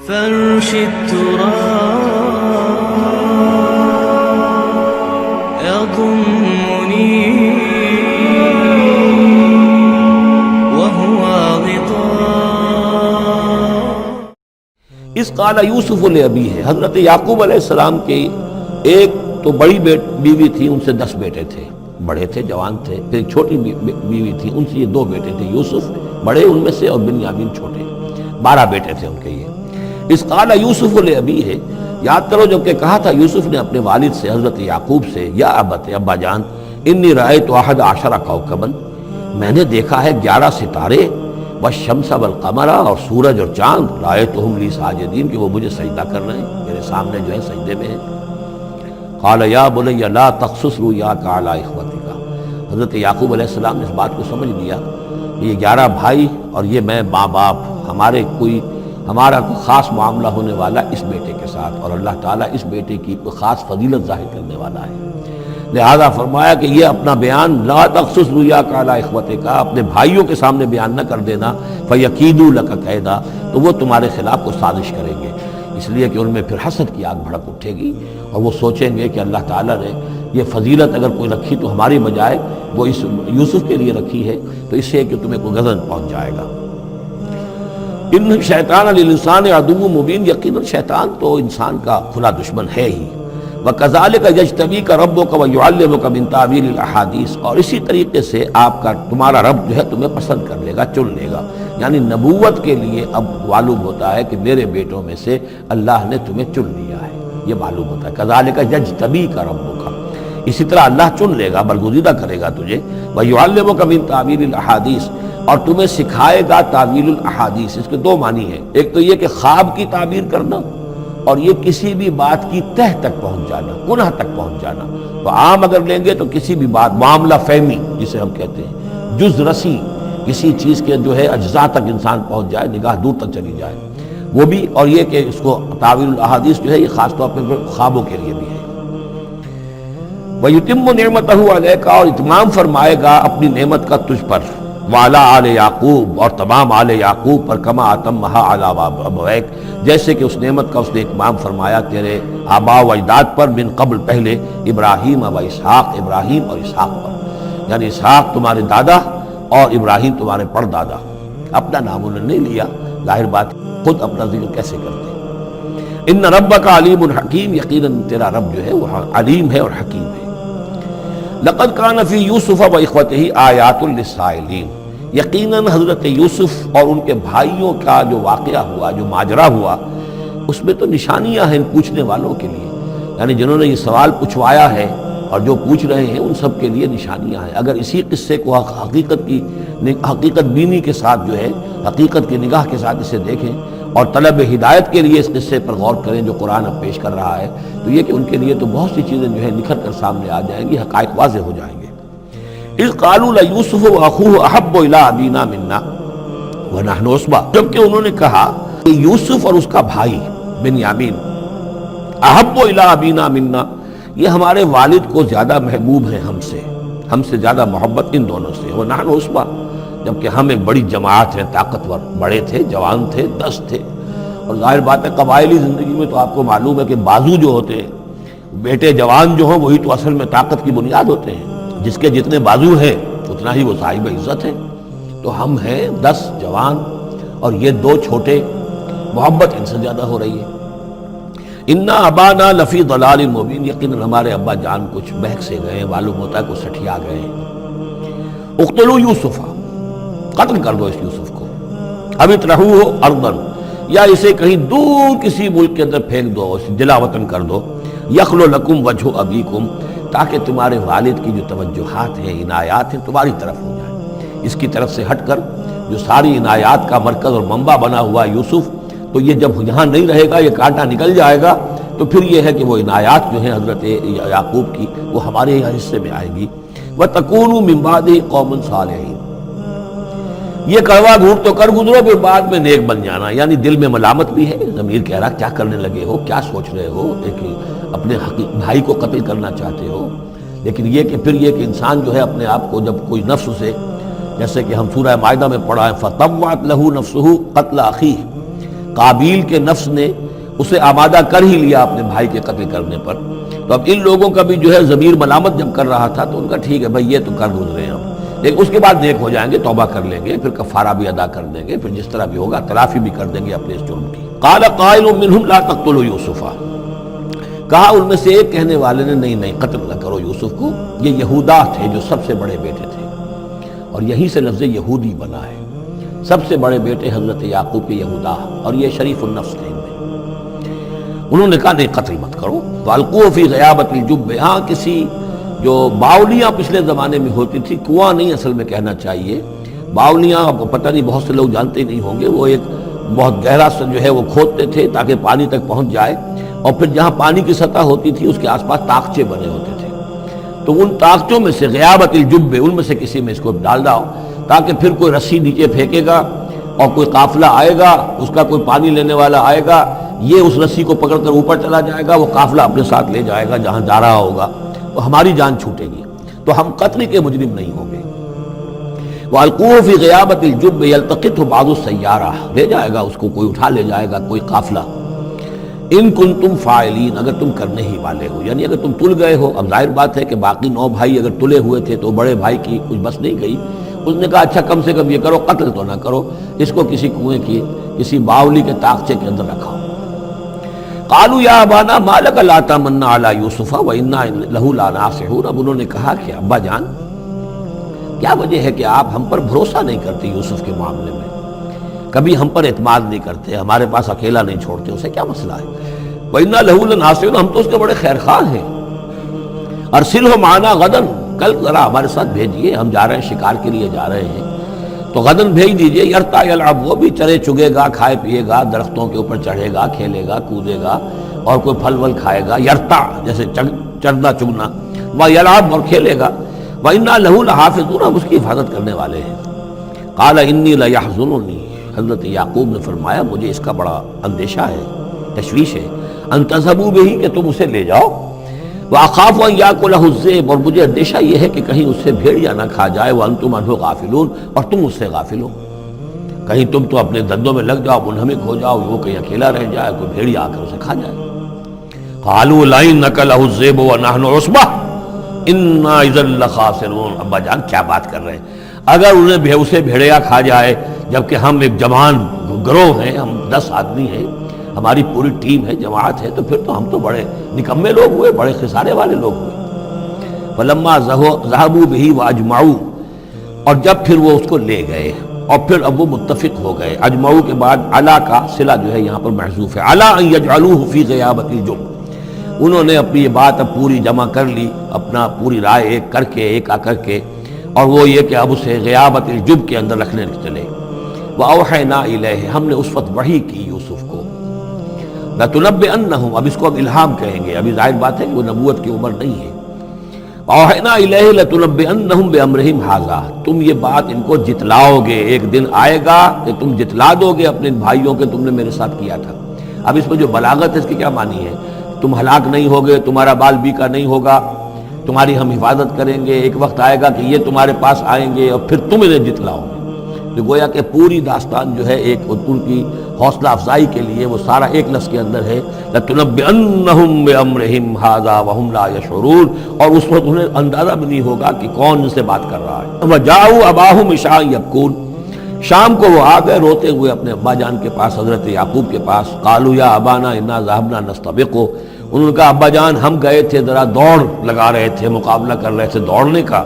فرش التراب يضمني وهو غطاء. اس قال یوسف لابیہ، حضرت یعقوب علیہ السلام کی ایک تو بڑی بیوی تھی، ان سے 10 بیٹے تھے، بڑے تھے، جوان تھے. پھر ایک چھوٹی بیوی تھی، ان سے یہ 2 بیٹے تھے، یوسف بڑے ان میں سے اور بنیامین چھوٹے. 12 بیٹے تھے ان کے. یہ اس قال یوسف لابیہ، یاد کرو جب کہ کہا تھا یوسف نے اپنے والد سے، حضرت یعقوب سے، یا ابت، ابا جان، انی رأیت 11 کوكبا، میں نے دیکھا ہے 11 ستارے، والشمس والقمر، اور سورج اور چاند، رأیتهم لی ساجدین، کہ وہ مجھے سجدہ کر رہے ہیں، میرے سامنے جو ہے سجدے میں ہیں. قال یا بنی لا تقصص رؤیاک علی اخوتک، حضرت یعقوب علیہ السلام نے اس بات کو سمجھ لیا، یہ 11 بھائی اور یہ میں ماں باپ، ہمارا کوئی خاص معاملہ ہونے والا اس بیٹے کے ساتھ، اور اللہ تعالیٰ اس بیٹے کی کوئی خاص فضیلت ظاہر کرنے والا ہے. لہذا فرمایا کہ یہ اپنا بیان لا تقصص رؤیاک علی اخوتک، اپنے بھائیوں کے سامنے بیان نہ کر دینا، فیکیدوا لک کیدا، تو وہ تمہارے خلاف کو سازش کریں گے، اس لیے کہ ان میں پھر حسد کی آگ بھڑک اٹھے گی، اور وہ سوچیں گے کہ اللہ تعالیٰ نے یہ فضیلت اگر کوئی رکھی تو ہماری بجائے وہ اس یوسف کے لیے رکھی ہے، تو اس سے کہ تمہیں کوئی غضب پہنچ جائے گا. ان شیطان للانسان عدو مبین، یقیناً شیطان تو انسان کا کھلا دشمن ہے ہی. وَكَذَلِكَ يَجْتَبِيكَ رَبُّكَ وَيُعَلِّمُكَ مِن تَأْوِيلِ الْأَحَادِيثِ، اور اسی طریقے سے تمہارا رب جو ہے تمہیں پسند کر لے گا، چن لے گا. یعنی نبوت کے لیے اب معلوم ہوتا ہے کہ میرے بیٹوں میں سے اللہ نے تمہیں چن لیا ہے، یہ معلوم ہوتا ہے. كَذَلِكَ يَجْتَبِيكَ رَبُّكَ، اسی طرح اللہ چن لے گا، برگزیدہ کرے گا تجھے. وَيُعَلِّمُكَ مِن تَأْوِيلِ الْأَحَادِيثِ، اور تمہیں سکھائے گا تعویل الاحادیث. اس کے 2 معنی ہیں، ایک تو یہ کہ خواب کی تعبیر کرنا، اور یہ کسی بھی بات کی تہ تک پہنچ جانا، کنہ تک پہنچ جانا. تو عام اگر لیں گے تو کسی بھی بات، معاملہ فہمی جسے ہم کہتے ہیں، جز رسی، کسی چیز کے جو ہے اجزاء تک انسان پہنچ جائے، نگاہ دور تک چلی جائے، وہ بھی. اور یہ کہ اس کو تعویل الاحادیث جو ہے یہ خاص طور پہ خوابوں کے لیے بھی ہے. وَيُتِمُّ نِعْمَتَهُ عَلَيْكَ، اور اتمام فرمائے گا اپنی نعمت کا تجھ پر، وعلی آل یعقوب، اور تمام آل یعقوب پر، کما اتمھا علی ابویک، جیسے کہ اس نعمت کا اس نے اتمام فرمایا تیرے آباء و اجداد پر، من قبل پہلے، ابراہیم و اسحاق، ابراہیم اور اسحاق پر. یعنی اسحاق تمہارے دادا اور ابراہیم تمہارے پردادا. اپنا نام انہوں نے نہیں لیا، ظاہر بات خود اپنا ذکر کیسے کرتے. ان ربک علیم حکیم، یقیناً تیرا رب جو ہے وہ علیم ہے اور حکیم ہے. لقد کان فی یوسف و اخوتہ آیات للسائلین، یقیناً حضرت یوسف اور ان کے بھائیوں کا جو واقعہ ہوا، جو ماجرا ہوا، اس میں تو نشانیاں ہیں پوچھنے والوں کے لیے. یعنی جنہوں نے یہ سوال پوچھوایا ہے اور جو پوچھ رہے ہیں ان سب کے لیے نشانیاں ہیں. اگر اسی قصے کو حقیقت بینی کے ساتھ جو ہے، حقیقت کی نگاہ کے ساتھ اسے دیکھیں اور طلب ہدایت کے لیے اس قصے پر غور کریں جو قرآن اب پیش کر رہا ہے، تو یہ کہ ان کے لیے تو بہت سی چیزیں جو ہے نکھر کر سامنے آ جائیں گی، حقائق واضح ہو جائیں گے. اذ قالوا لیوسف واخوہ احب الی ابینا منا ونحن عصبہ، جبکہ انہوں نے کہا کہ یوسف اور اس کا بھائی بنیامین احب الی ابینا منا، یہ ہمارے والد کو زیادہ محبوب ہیں ہم سے زیادہ محبت ان دونوں سے. ونحن عصبہ، جبکہ ہم ایک بڑی جماعت ہیں، طاقتور، بڑے تھے، جوان تھے، 10 تھے. اور ظاہر بات ہے قبائلی زندگی میں تو آپ کو معلوم ہے کہ بازو جو ہوتے ہیں، بیٹے جوان جو ہوں وہی تو اصل میں طاقت کی بنیاد ہوتے ہیں. جس کے جتنے بازو ہیں اتنا ہی وہ صاحب عزت ہے. تو ہم ہیں 10 جوان اور یہ 2 چھوٹے، محبت ان سے زیادہ ہو رہی ہے. انا ابانا لفی ضلال مبین، یقیناً ہمارے ابا جان کچھ بہک سے گئے، معلوم ہوتا ہے کچھ سٹھیا گئے. اقتلوا یوسف، قتل کر دو اس یوسف کو. اب اطرحوہ ارضا، یا اسے کہیں دور کسی ملک کے اندر پھینک دو، اسے جلا وطن کر دو. یخلو لکم وجہ ابیکم، تاکہ تمہارے والد کی جو توجہات ہیں، عنایات ہیں، تمہاری طرف ہو جائیں. اس کی طرف سے ہٹ کر جو ساری عنایات کا مرکز اور منبع بنا ہوا یوسف، تو یہ جب یہاں نہیں رہے گا، یہ کانٹا نکل جائے گا، تو پھر یہ ہے کہ وہ عنایات جو ہیں حضرت یعقوب کی وہ ہمارے حصے میں آئیں گی. وَتَكُونُوا مِن بَعْدِهِ قَوْمٌ صَالِحِينَ، یہ کڑوا گھوٹ تو کر گزرو پھر بعد میں نیک بن جانا. یعنی دل میں ملامت بھی ہے، ضمیر کہہ رہا کیا کرنے لگے ہو، کیا سوچ رہے ہو، اپنے بھائی کو قتل کرنا چاہتے ہو. لیکن یہ کہ پھر یہ کہ انسان جو ہے اپنے آپ کو جب کوئی نفس سے، جیسے کہ ہم سورہ مائدہ میں پڑھا ہے، فَطَوَّعَتْ لَهُ نَفْسُهُ قَتْلَ أَخِيهِ، قابیل کے نفس نے اسے آمادہ کر ہی لیا اپنے بھائی کے قتل کرنے پر، تو اب ان لوگوں کا بھی جو ہے ضمیر ملامت جب کر رہا تھا تو ان کا ٹھیک ہے بھائی یہ تو کر گزرے ہیں ہم، لیکن اس کے بعد نیک ہو جائیں گے، توبہ کر لیں گے، پھر کفارہ بھی ادا کر دیں گے، پھر جس طرح بھی ہوگا تلافی بھی کر دیں گے اپنے اس جرم کی۔ قال قائل منهم لا تقتلوا یوسف، کہا ان میں سے ایک کہنے والے نے نہیں قتل نہ کرو یوسف کو، یہ یہودا تھے جو سب سے بڑے بیٹے تھے، اور یہیں سے لفظ یہودی بنا ہے، سب سے بڑے بیٹے حضرت یعقوب کے یہودا، اور یہ شریف النفس تھے، انہوں نے کہا نہیں قتل مت کرو۔ فَأَلْقُوهُ فِي غَيَابَةِ الْجُبِّ، ہاں کسی جو باولیاں پچھلے زمانے میں ہوتی تھی، کنواں نہیں اصل میں کہنا چاہیے، باولیاں پتہ نہیں بہت سے لوگ جانتے نہیں ہوں گے، وہ ایک بہت گہرا سا جو ہے وہ کھودتے تھے تاکہ پانی تک پہنچ جائے، اور پھر جہاں پانی کی سطح ہوتی تھی اس کے آس پاس طاقچے بنے ہوتے تھے، تو ان طاقچوں میں سے غیابت الجب، ان میں سے کسی میں اس کو ڈال داؤ تاکہ پھر کوئی رسی نیچے پھینکے گا اور کوئی قافلہ آئے گا، اس کا کوئی پانی لینے والا آئے گا، یہ اس رسی کو پکڑ کر اوپر چلا جائے گا، وہ قافلہ اپنے ساتھ لے جائے گا جہاں جا رہا ہوگا، تو ہماری جان چھوٹے گی، تو ہم قتل کے مجرم نہیں ہوں گے۔ وَأَلْقُوهُ فِي غِيَابَةِ الْجُبِّ يَلْتَقِطْهُ بَعْضُ السَّيَّارَةِ، لے جائے گا اس کو، کوئی اٹھا لے جائے گا، کوئی قافلہ۔ ان کنتم فاعلین، اگر تم کرنے ہی والے ہو، یعنی اگر تم تل گئے ہو، اب ظاہر بات ہے کہ باقی 9 بھائی اگر تلے ہوئے تھے تو بڑے بھائی کی کچھ بس نہیں گئی، اس نے کہا اچھا کم سے کم یہ کرو، قتل تو نہ کرو، اس کو کسی کنویں کی کسی باولی کے طاقچے کے اندر رکھاؤ۔ قالوا یا ابانا ما لک لا تمنا علی یوسف وانا لہ لناصحون، اب انہوں نے کہا کہ ابا جان کیا وجہ ہے کہ آپ ہم پر بھروسہ نہیں کرتے یوسف کے معاملے میں، کبھی ہم پر اعتماد نہیں کرتے، ہمارے پاس اکیلا نہیں چھوڑتے، اسے کیا مسئلہ ہے؟ وَإِنَّا لَهُ لَنَاصِحُونَ، ہم تو اس کے بڑے خیرخواہ ہیں۔ أَرْسِلْهُ مَعَنَا غَدًا، کل ذرا ہمارے ساتھ بھیجیے، ہم جا رہے ہیں شکار کے لیے جا رہے ہیں، تو غدن بھیج دیجئے، یرتا یلعب، وہ بھی چرے چگے گا، کھائے پیے گا، درختوں کے اوپر چڑھے گا، کھیلے گا، کودے گا، اور کوئی پھل ول کھائے گا، یرتا جیسے چرنا چگنا، وَيَلْعَبْ، اور کھیلے گا، وَإِنَّا لَهُ لَحَافِظُونَ، ہم اس کی حفاظت کرنے والے ہیں۔ قَالَ إِنِّي لَيَحْزُنُنِي، حضرت یعقوب نے فرمایا مجھے اس کا بڑا اندیشہ ہے، تشویش ہے، ان تذهبوا به، کہ تم اسے لے جاؤ، وَأَخَافُ أَن يَأْكُلَهُ الذِّئْبُ، اور مجھے اندیشہ یہ ہے کہ کہیں اس سے بھیڑیا نہ کھا جائے، وَأَنتُمْ عَنْهُ غَافِلُونَ، اور تم اس سے غافل ہو، کہیں تم تو اپنے دندوں میں لگ جاؤ، منہمک ہو جاؤ، وہ کہیں اکیلا رہ جائے، کوئی بھیڑیا آ کر اسے کھا جائے۔ قَالُوا لَئِن أَكَلَهُ الذِّئْبُ وَنَحْنُ عُصْبَةٌ إِنَّا إِذًا لَخَاسِرُونَ، ابا جان کیا بات کر رہے ہیں، اگر اسے بھیڑیا کھا جائے جبکہ ہم ایک جوان گروہ ہیں، ہم 10 آدمی ہیں، ہماری پوری ٹیم ہے، جماعت ہے، تو پھر تو ہم تو بڑے نکمے لوگ ہوئے، بڑے خسارے والے لوگ ہوئے۔ فلما ذهبوا به واجمعوا، اور جب پھر وہ اس کو لے گئے اور پھر اب وہ متفق ہو گئے، اجمعوا کے بعد علا کا صلہ جو ہے یہاں پر محذوف ہے، علا ان يجعلوه في غيابة الجب، انہوں نے اپنی یہ بات اب پوری جمع کر لی، اپنا پوری رائے ایک کر کے، ایک آ کر کے، اور وہ یہ کہ اب اسے غیابت الجب کے اندر رکھنے چلے۔ وَأَوْحَيْنَا إِلَيْهِ، ہم نے اس وقت وحی کی یوسف کو، لَتُنَبِّئَنَّهُمْ، اب اس کو اب الہام کہیں گے، ابھی ظاہر بات ہے کہ وہ نبوت کی عمر نہیں ہے۔ وَأَوْحَيْنَا إِلَيْهِ لَتُنَبِّئَنَّهُمْ بِأَمْرِهِمْ هَذَا، تم یہ بات ان کو جتلاؤ گے، ایک دن آئے گا کہ تم جتلا دو گے اپنے بھائیوں کے تم نے میرے ساتھ کیا تھا۔ اب اس میں جو بلاغت ہے اس کی کیا معنی ہے، تم ہلاک نہیں ہوگے، تمہارا بال بیکا نہیں ہوگا، تمہاری ہم حفاظت کریں گے، ایک وقت آئے گا کہ یہ تمہارے پاس آئیں گے اور پھر تم انہیں جتلاؤ گے۔ تو گویا کہ پوری داستان جو ہے ایک ان کی حوصلہ افزائی کے لیے وہ سارا ایک لفظ کے اندر ہے، لَتُنَبِّئَنَّهُمْ بِأَمْرِهِمْ هَذَا وَهُمْ لَا يَشْعُرُونَ، اور اس وقت انہیں اندازہ بھی نہیں ہوگا کہ کون ان سے بات کر رہا ہے۔ وَجَاءُوا أَبَاهُمْ عِشَاءً يَبْكُونَ، شام کو وہ آ گئے روتے ہوئے اپنے ابا جان کے پاس، حضرت یعقوب کے پاس۔ قَالُوا يَا أَبَانَا إِنَّا ذَهَبْنَا نَسْتَبِقُ، انہوں نے کہا ابا جان ہم گئے تھے، ذرا دوڑ لگا رہے تھے، مقابلہ کر رہے تھے دوڑنے کا۔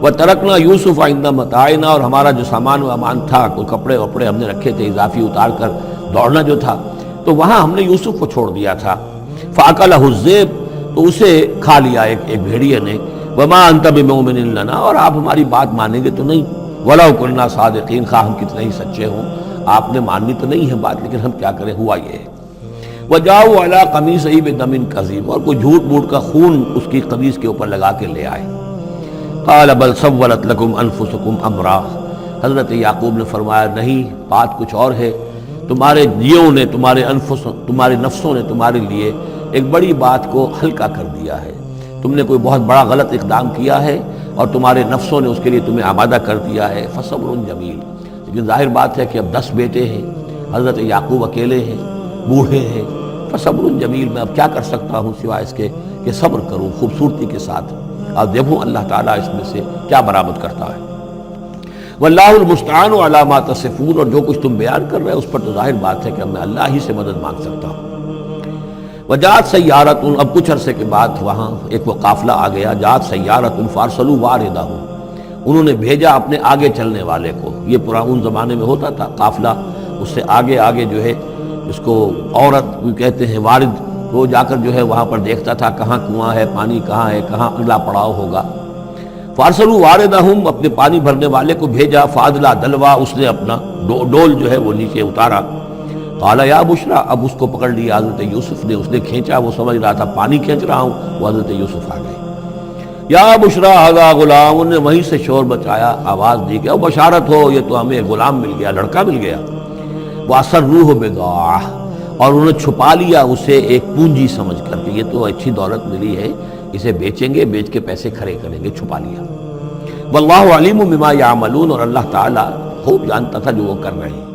وَتَرَكْنَا يُوسُفَ عِندَ مَتَاعِنَا، اور ہمارا جو سامان و امان تھا، کوئی کپڑے وپڑے ہم نے رکھے تھے اضافی اتار کر دوڑنا جو تھا، تو وہاں ہم نے یوسف کو چھوڑ دیا تھا۔ فَأَكَلَهُ الذِّئْبُ، تو اسے کھا لیا ایک بھیڑیے نے۔ وَمَا أَنْتَ بِمُؤْمِنٍ لَنَا، اور آپ ہماری بات مانیں گے تو نہیں، وَلَوْ كُنَّا صَادِقِينَ، خواہ ہم کتنے ہی سچے ہوں، آپ نے ماننی تو نہیں ہے بات، لیکن ہم کیا کریں، ہوا یہ ہے۔ وَجَاءُوا عَلَىٰ قَمِيصِهِ بِدَمٍ كَذِيبٍ، اور کوئی جھوٹ موٹ کا خون اس کی قمیص کے اوپر لگا کے لے آئے۔ قَالَ بَلْ سَوَّلَتْ لَكُمْ أَنفُسُكُمْ أَمْرًا، حضرت یعقوب نے فرمایا نہیں، بات کچھ اور ہے، تمہارے جیوں نے، تمہارے نفسوں نے تمہارے لیے ایک بڑی بات کو ہلکا کر دیا ہے، تم نے کوئی بہت بڑا غلط اقدام کیا ہے اور تمہارے نفسوں نے اس کے لیے تمہیں آمادہ کر دیا ہے۔ فصبر جمیل، لیکن ظاہر بات ہے کہ اب 10 بیٹے ہیں حضرت یعقوب اکیلے ہیں، بوڑھے ہیں، فصبر جمیل، میں اب کیا کر سکتا ہوں سوائے اس کے کہ صبر کروں خوبصورتی کے ساتھ، اور دیکھوں اللہ تعالیٰ اس میں سے کیا برآمد کرتا ہے۔ واللہ المستعان علی ما تصفون، اور جو کچھ تم بیان کر رہے ہیں اس پر تو ظاہر بات ہے کہ میں اللہ ہی سے مدد مانگ سکتا ہوں۔ وجاءت سیارۃ، اب کچھ عرصے کے بعد وہاں ایک وہ قافلہ آ گیا، جاءت سیارۃ فارسلوا واردہم، انہوں نے بھیجا اپنے آگے چلنے والے کو۔ یہ پرانے زمانے میں ہوتا تھا قافلہ، اس سے آگے آگے جو ہے اس کو عورت کہتے ہیں وارد، وہ جا کر جو ہے وہاں پر دیکھتا تھا کہاں کنواں ہے، پانی کہاں ہے، کہاں اگلا پڑاؤ ہوگا۔ فارسلوا واردہم، اپنے پانی بھرنے والے کو بھیجا، فادلا دلوا، اس نے اپنا ڈول جو ہے وہ نیچے اتارا۔ قال یا بشرا، اب اس کو پکڑ لیا حضرت یوسف نے، اس نے کھینچا، وہ سمجھ رہا تھا پانی کھینچ رہا ہوں، وہ حضرت یوسف آ گئے۔ یا بشرا ھذا غلام، انہوں نے وہیں سے شور بچایا، آواز دی کہ بشارت ہو، یہ تو ہمیں غلام مل گیا، لڑکا مل گیا۔ وَأَسَرُّوهُ بِضَاعَةً، اور انہوں نے چھپا لیا اسے ایک پونجی سمجھ کر کہ یہ تو اچھی دولت ملی ہے، اسے بیچیں گے، بیچ کے پیسے کھڑے کریں گے، چھپا لیا۔ واللہ علیم بما یعملون، اور اللہ تعالیٰ خوب جانتا تھا جو وہ کر رہے ہیں۔